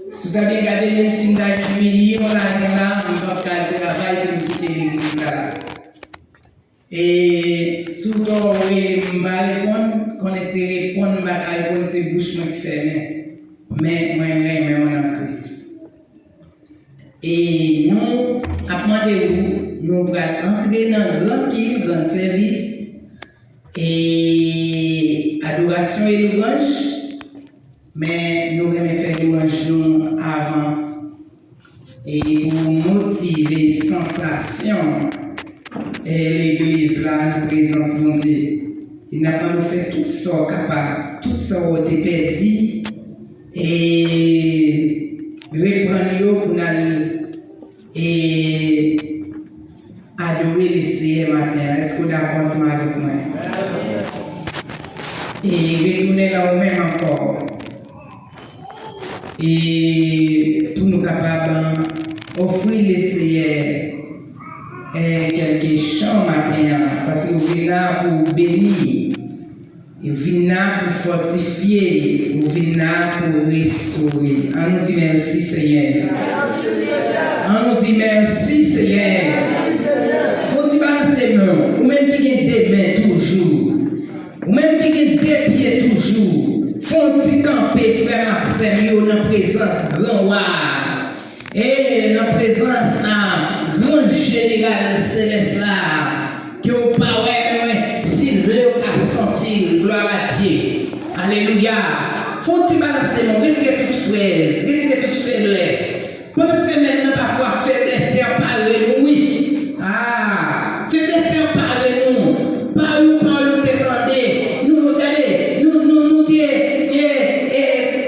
Sudah dia ada yang sindai milion lah, empat kali travail pour quitter l'église là. Et souvent, oui, je connaissez répondre, je connaissez bouche qui fermée. Mais moi, on a Christ. Et nous, après nous allons entrer dans le grand service et adoration et louange. Mais nous allons faire louange avant et pour motiver sensation et l'église là, la présence de Dieu. Il n'a pas nous fait tout ça capable, tout ça on été perdu et reprendre pour et adorer le Seigneur matin. Est-ce que vous êtes d'accord avec moi? Et retourner là au même encore. Et pour nous capables d'offrir le Seigneur quelques chants matin, parce que vous venez là pour bénir, vous venez là pour fortifier, vous venez là pour restaurer. On nous dit merci Seigneur. On nous dit merci Seigneur. Faut-il balancer les mains, ou même qui a des mains toujours, ou même qui a des pieds toujours. Faut-il camper, frère Maxime, dans la présence grand roi, et dans la présence grand général céleste là, que vous parlez, s'il veut, qu'à sentir, gloire à Dieu. Alléluia. Faut-il balancer mon, retirer toute fraise, retirer toute faiblesse. Pensez maintenant parfois faiblesse, et en parler, oui. Ah, faiblesse, et en parler, nous. Parle, t'étendez. Nous, regardez, nous,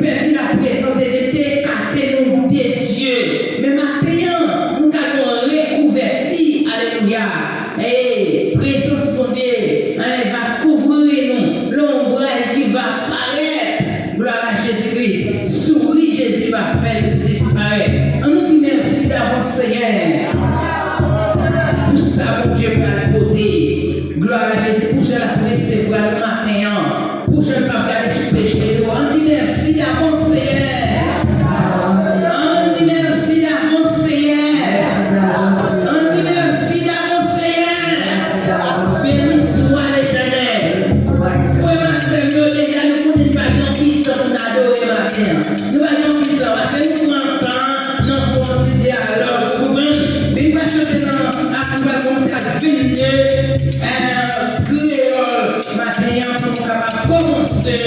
perdu la présence de l'été, écarté nous de Dieu. Mais maintenant, nous allons recouvrir, alléluia. Et présence de Dieu, elle va couvrir nous. L'ombrage qui va apparaître, gloire à Jésus-Christ. Souris, Jésus va faire disparaître. On nous dit merci d'avance, Seigneur. Pour ça, mon Dieu, pour la beauté. Gloire à Jésus, pour que je la recevoir le matin. Pour que je ne pas garder ce péché. On dit merci d'avance, Seigneur. On dit merci d'avance, Seigneur. On dit merci d'avance, Seigneur. Béni soit l'Éternel. Frère Maxime, déjà nous connaissons pas grand-pile pour nous adorer matin. Nous allons plus temps parce que nous prenons temps, nous faisons un dialogue. Vous comprenez? Il va chanter dans la cour, commencer à finir. Créole matin pour nous capables commencer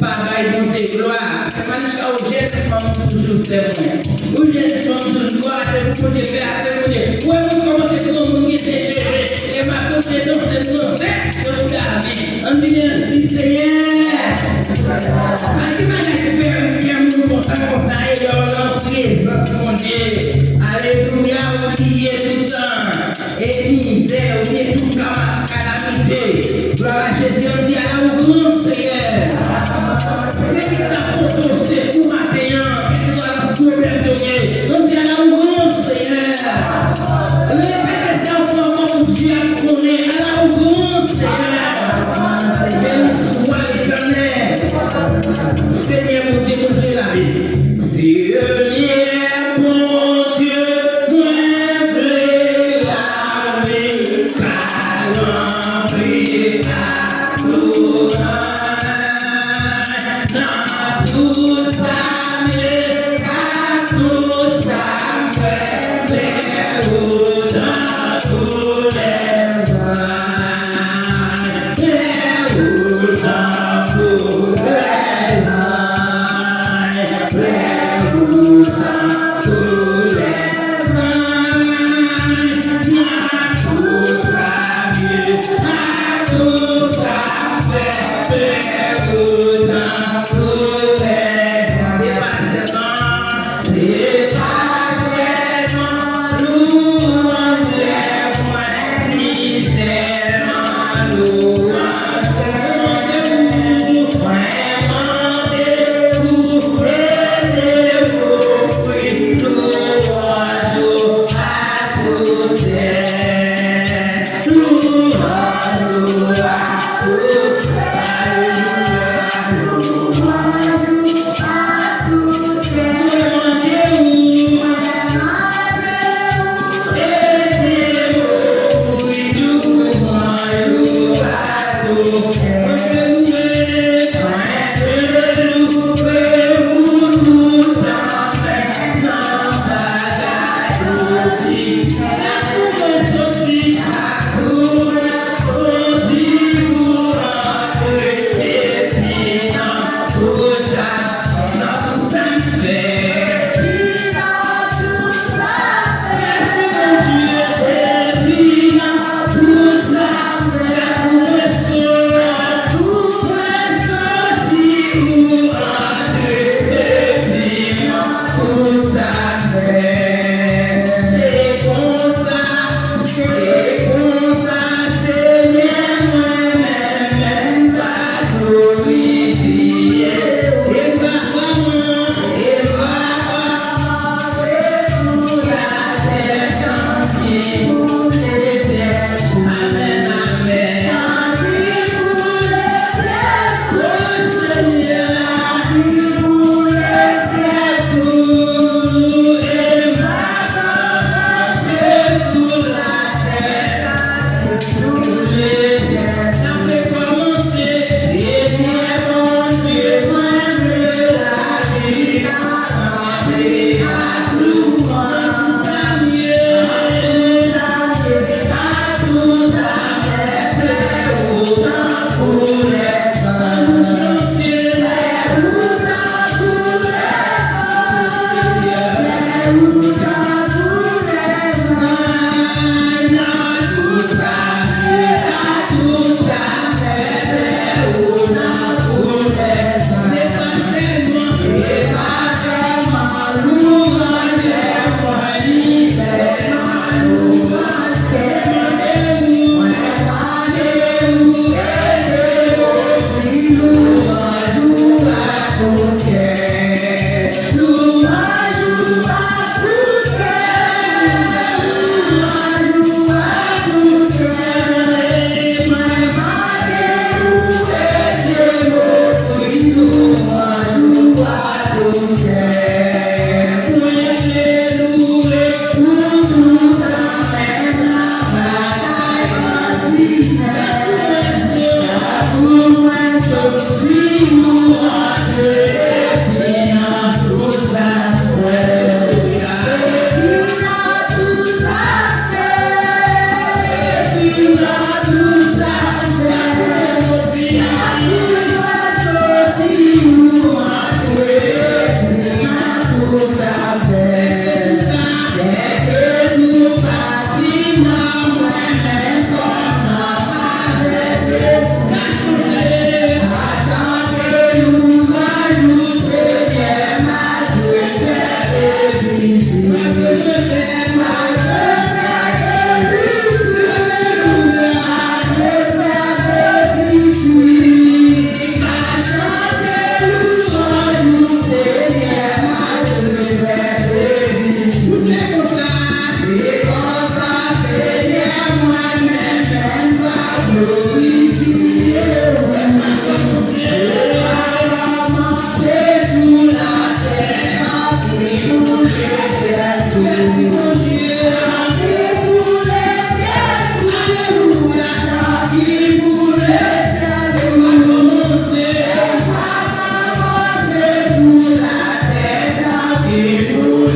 par bon Dieu gloire. C'est pas jusqu'à aujourd'hui, nous toujours c'est bon. Aujourd'hui, nous toujours gloire, c'est pour Dieu faire, c'est pour Dieu. Ouais, nous commençons tout le monde qui était chez les matins, c'est danser, vous l'avez. On dit merci Seigneur. Parce que maintenant, faire qui est nous content comme ça, et leur présence, mon Dieu. Alléluia, oubliez tout le temps. Et misère, oubliez tout le calamité. Gloire à Jésus, on dit à la grand Seigneur. C'est ta photo, c'est pour matin, quel soit le problème de on dit à la grand Seigneur. Répétez ça enfants comme Dieu a connu, à la grand Seigneur. Béni soit l'Éternel. Seigneur, mon Dieu, montrez la vie. Seigneur, mon Dieu, moi, veux la vie, car prie à tout. Aku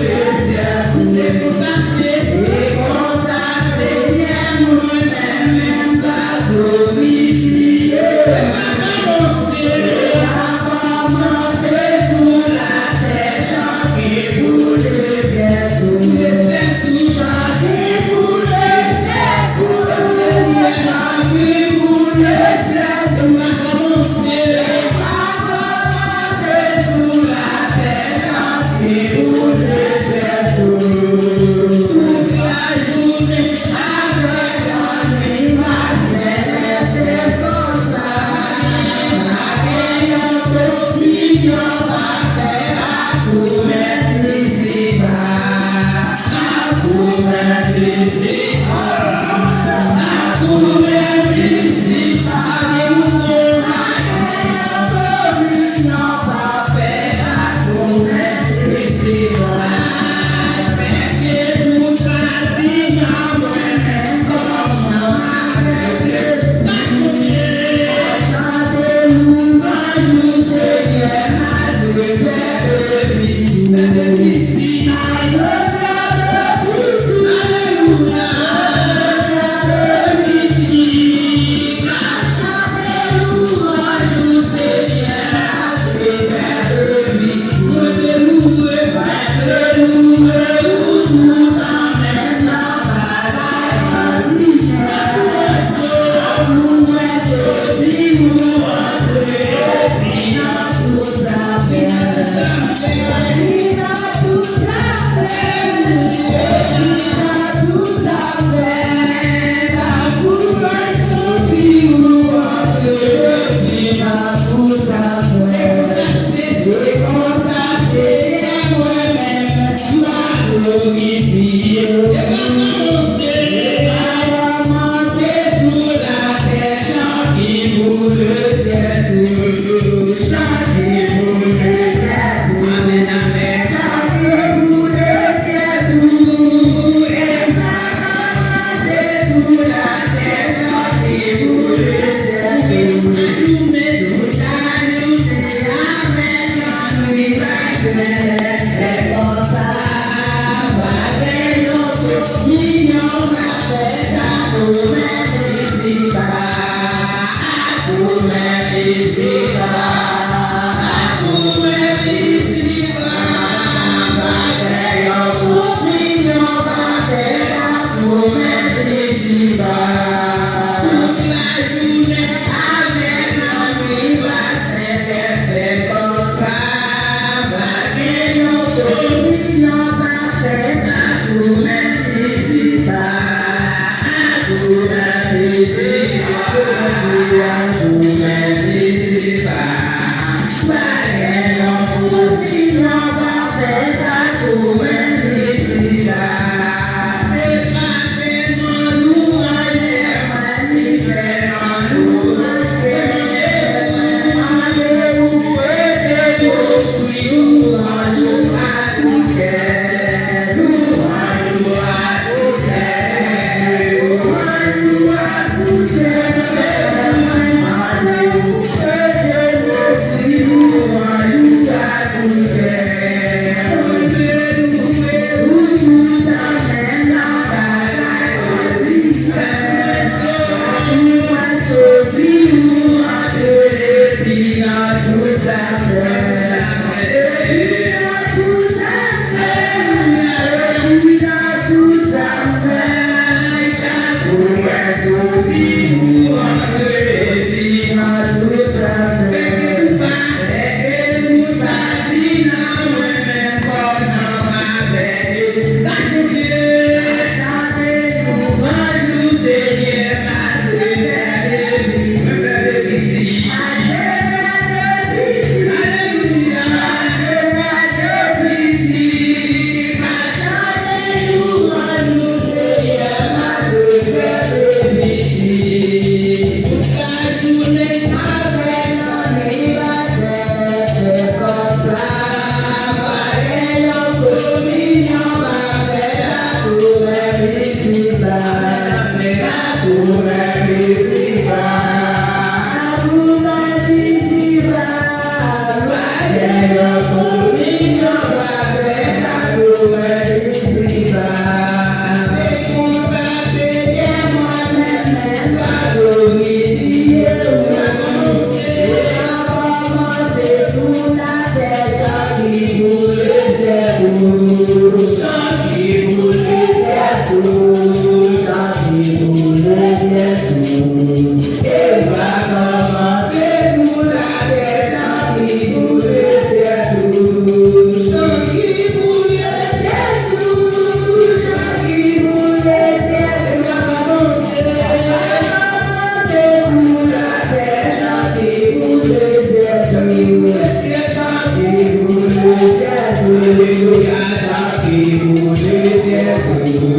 Alléluia, Jacques, pour les cieux, pour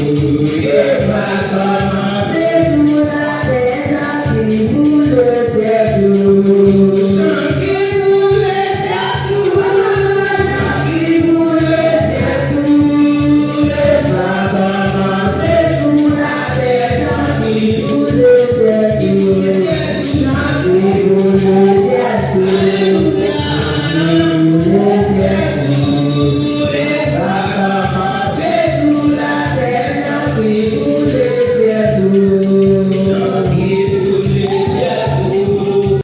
les bâtons.